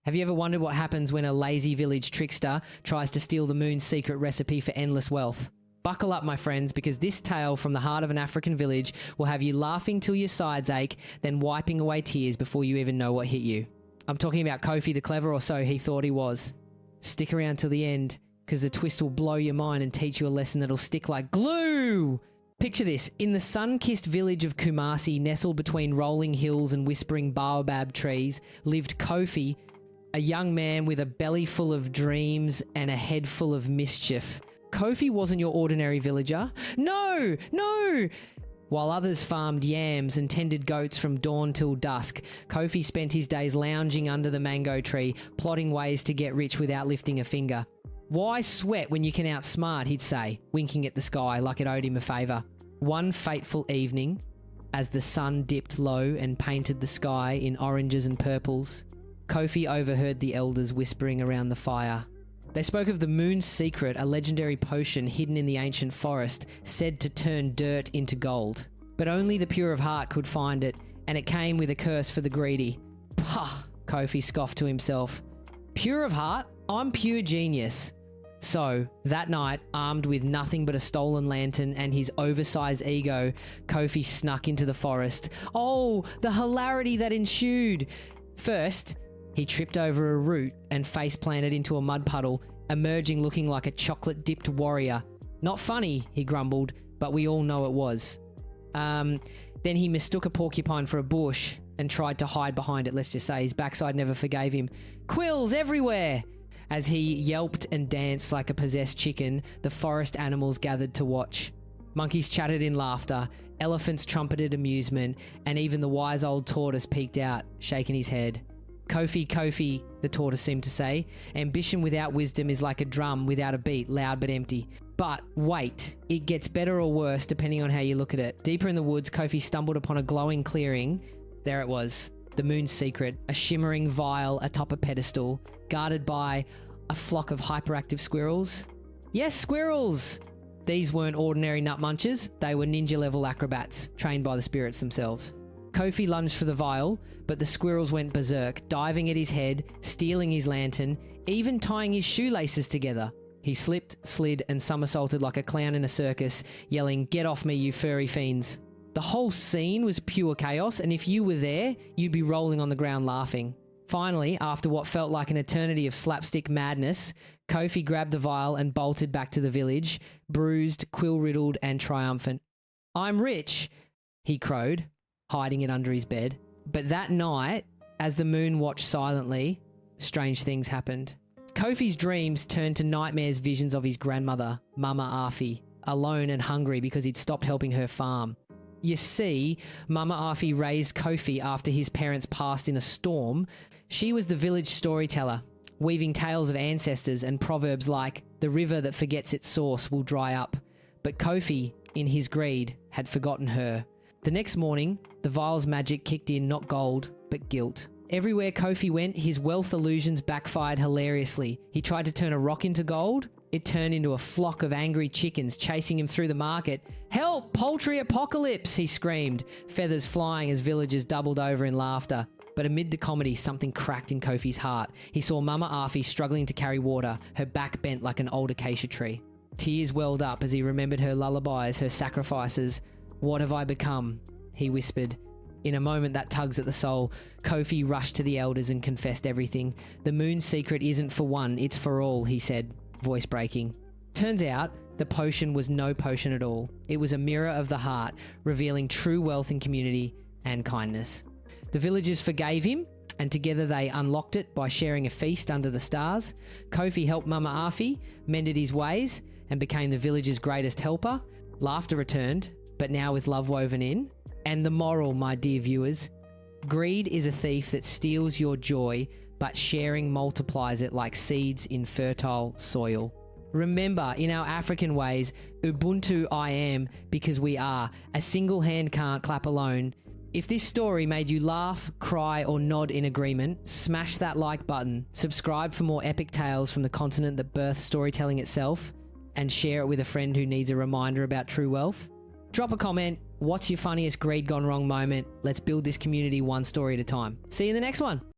Have you ever wondered what happens when a lazy village trickster tries to steal the moon's secret recipe for endless wealth? Buckle up, my friends, because this tale from the heart of an African village will have you laughing till your sides ache, then wiping away tears before you even know what hit you. I'm talking about Kofi the Clever, or so he thought he was. Stick around till the end, because the twist will blow your mind and teach you a lesson that'll stick like glue! Picture this. In the sun-kissed village of Kumasi, nestled between rolling hills and whispering baobab trees, lived Kofi, a young man with a belly full of dreams and a head full of mischief. Kofi wasn't your ordinary villager. No! No! While others farmed yams and tended goats from dawn till dusk, Kofi spent his days lounging under the mango tree, plotting ways to get rich without lifting a finger. Why sweat when you can outsmart, he'd say, winking at the sky like it owed him a favour. One fateful evening, as the sun dipped low and painted the sky in oranges and purples, Kofi overheard the elders whispering around the fire. They spoke of the moon's secret, a legendary potion hidden in the ancient forest, said to turn dirt into gold. But only the pure of heart could find it, and it came with a curse for the greedy. Pah! Kofi scoffed to himself. Pure of heart? I'm pure genius. So, that night, armed with nothing but a stolen lantern and his oversized ego, Kofi snuck into the forest. Oh, the hilarity that ensued! First, he tripped over a root and face-planted into a mud puddle, emerging looking like a chocolate-dipped warrior. Not funny, he grumbled, but we all know it was. Then he mistook a porcupine for a bush and tried to hide behind it, let's just say. His backside never forgave him. Quills everywhere! As he yelped and danced like a possessed chicken, the forest animals gathered to watch. Monkeys chattered in laughter, elephants trumpeted amusement, and even the wise old tortoise peeked out, shaking his head. Kofi, Kofi, the tortoise seemed to say, ambition without wisdom is like a drum without a beat, loud but empty. But wait, it gets better or worse depending on how you look at it. Deeper in the woods, Kofi stumbled upon a glowing clearing. There it was, the moon's secret, a shimmering vial atop a pedestal, guarded by a flock of hyperactive squirrels. Yes, squirrels! These weren't ordinary nut munchers, they were ninja-level acrobats, trained by the spirits themselves. Kofi lunged for the vial, but the squirrels went berserk, diving at his head, stealing his lantern, even tying his shoelaces together. He slipped, slid, and somersaulted like a clown in a circus, yelling, "Get off me, you furry fiends." The whole scene was pure chaos, and if you were there, you'd be rolling on the ground laughing. Finally, after what felt like an eternity of slapstick madness, Kofi grabbed the vial and bolted back to the village, bruised, quill-riddled, and triumphant. "I'm rich," he crowed, hiding it under his bed. But that night, as the moon watched silently, strange things happened. Kofi's dreams turned to nightmares, visions of his grandmother, Mama Afi, alone and hungry because he'd stopped helping her farm. You see, Mama Afi raised Kofi after his parents passed in a storm. She was the village storyteller, weaving tales of ancestors and proverbs like, "The river that forgets its source will dry up." But Kofi, in his greed, had forgotten her. The next morning, the vial's magic kicked in not gold, but guilt. Everywhere Kofi went, his wealth illusions backfired hilariously. He tried to turn a rock into gold. It turned into a flock of angry chickens chasing him through the market. "Help! Poultry apocalypse!" he screamed, feathers flying as villagers doubled over in laughter. But amid the comedy, something cracked in Kofi's heart. He saw Mama Afi struggling to carry water, her back bent like an old acacia tree. Tears welled up as he remembered her lullabies, her sacrifices. "What have I become?" he whispered. In a moment that tugs at the soul, Kofi rushed to the elders and confessed everything. "The moon's secret isn't for one, it's for all," he said, voice breaking. Turns out, the potion was no potion at all. It was a mirror of the heart, revealing true wealth and community and kindness. The villagers forgave him, and together they unlocked it by sharing a feast under the stars. Kofi helped Mama Afi, mended his ways, and became the village's greatest helper. Laughter returned, but now with love woven in. And the moral, my dear viewers, greed is a thief that steals your joy, but sharing multiplies it like seeds in fertile soil. Remember, in our African ways, Ubuntu I am because we are. A single hand can't clap alone. If this story made you laugh, cry, or nod in agreement, smash that like button, subscribe for more epic tales from the continent that birthed storytelling itself, and share it with a friend who needs a reminder about true wealth. Drop a comment. What's your funniest greed gone wrong moment? Let's build this community one story at a time. See you in the next one.